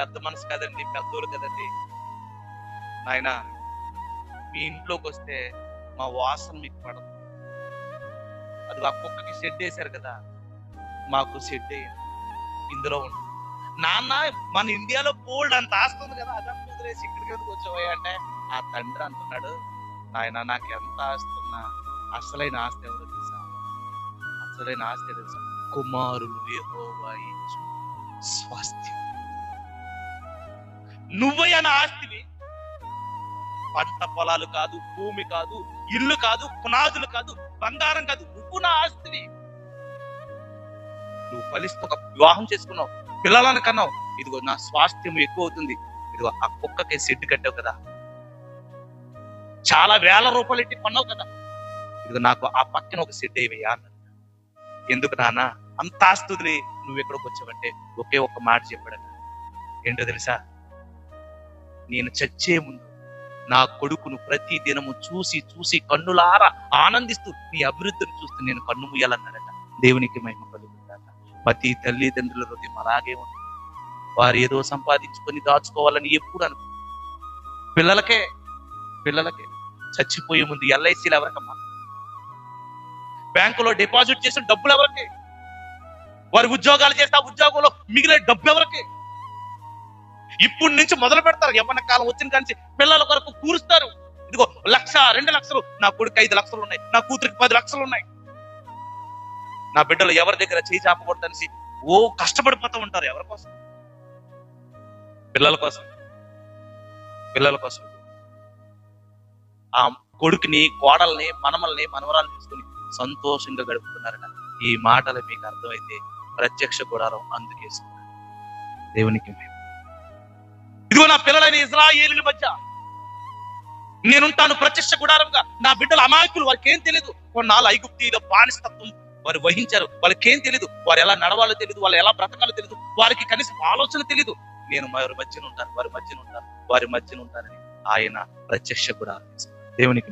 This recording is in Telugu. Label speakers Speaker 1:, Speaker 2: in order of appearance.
Speaker 1: పెద్ద మనసు కదండి, పెద్దోళ్ళు కదండి. నాయన మీ ఇంట్లోకి వస్తే మా వాసన మీకు పడదు. అది ఆ కుక్కకి షెడ్ వేశారు కదా, మాకు షెడ్ వేయాలి, ఇందులో ఉంటుంది. నాన్న మన ఇండియాలో బోల్డ్ అంత ఆస్తుంది కదా, అదంతా వదిలేసి ఇక్కడికి ఎందుకు వచ్చావయ్యా అంటే, ఆ తండ్రి అంటున్నాడు, నాయన నాకు ఎంత ఆస్తున్నా అసలైన ఆస్తి ఎవరో తెలుసా? అసలైన ఆస్తి తెలుసా? కుమారులు యెహోవా ఇచ్చు స్వాస్థ్యం. నువ్వయ్యా నా ఆస్తివి. పంట పొలాలు కాదు, భూమి కాదు, ఇల్లు కాదు, పునాదులు కాదు, బంగారం కాదు, నువ్వు నా ఆస్తివి. నువ్వు ఫలిస్తూ ఒక వివాహం చేసుకున్నావు, పిల్లలను కన్నావు, ఇదిగో నా స్వాస్థ్యం ఎక్కువ అవుతుంది. ఇదిగో ఆ కుక్కకి షెడ్ కట్టావు కదా, చాలా వేల రూపాయలు ఎట్టి కొన్నావు కదా, ఇదిగో నాకు ఆ పక్కన ఒక షెడ్ అయ్యా అన్నాడు. ఎందుకు నాన్న అంత ఆస్తుది నువ్వు ఎక్కడికి వచ్చావంటే ఒకే ఒక్క మాట చెప్పాడట. ఏంటో తెలుసా? నేను చచ్చే ముందు నా కొడుకును ప్రతి దినము చూసి చూసి కన్నులారా ఆనందిస్తూ నీ అభివృద్ధిని చూస్తూ నేను కన్ను ముయ్యాలన్నాడట. దేవునికి మహిమ కలుగుతుందట. ప్రతి తల్లిదండ్రుల హృదయం అలాగే ఉంది. వారు ఏదో సంపాదించుకొని దాచుకోవాలని ఎప్పుడు అనుకో. పిల్లలకే చచ్చిపోయే ముందు ఎల్ఐసీలు ఎవరికమ్మా? బ్యాంకులో డిపాజిట్ చేసిన డబ్బులు ఎవరికి? వారి ఉద్యోగాలు చేస్తే ఆ ఉద్యోగంలో మిగిలిన డబ్బు ఎవరికి? ఇప్పటి నుంచి మొదలు పెడతారు. యవ్వన కాలం వచ్చిన కానీ పిల్లల కొరకు కూరుస్తారు. ఇదిగో 1,00,000, 2,00,000, నా కొడుకు 5 లక్షలు ఉన్నాయి, నా కూతురికి 10 లక్షలు ఉన్నాయి. నా బిడ్డలు ఎవరి దగ్గర చేయి చాపకూడదనేసి కష్టపడిపోతూ ఉంటారు. ఎవరి కోసం? పిల్లల కోసం. ఆ కొడుకుని, కోడల్ని, మనమల్ని, మనవరాలు తీసుకుని సంతోషంగా గడుపుతున్నారట. ఈ మాటలు మీకు అర్థమైతే ప్రత్యక్ష గుడారం అందుకేసుకున్నారు. దేవునికి ఇదిగో నా పిల్లలైన ఇశ్రాయేలీయుల మధ్య నేనుంటాను ప్రత్యక్ష గుడారంగా. నా బిడ్డలు అమాయకులు, వారికి ఏం తెలియదు. కొన్నాళ్ళు ఐగుప్తీయుల బానిసత్వం వారు వహించారు. వాళ్ళకి ఏం తెలియదు, వారు ఎలా నడవాలో తెలియదు, వాళ్ళు ఎలా బ్రతకాలో తెలియదు, వారికి కనీసం ఆలోచన తెలియదు. నేను వారి మధ్యన ఉంటాను, వారి మధ్యన ఉంటానని ఆయన ప్రత్యక్ష గుడారం. దేవునికి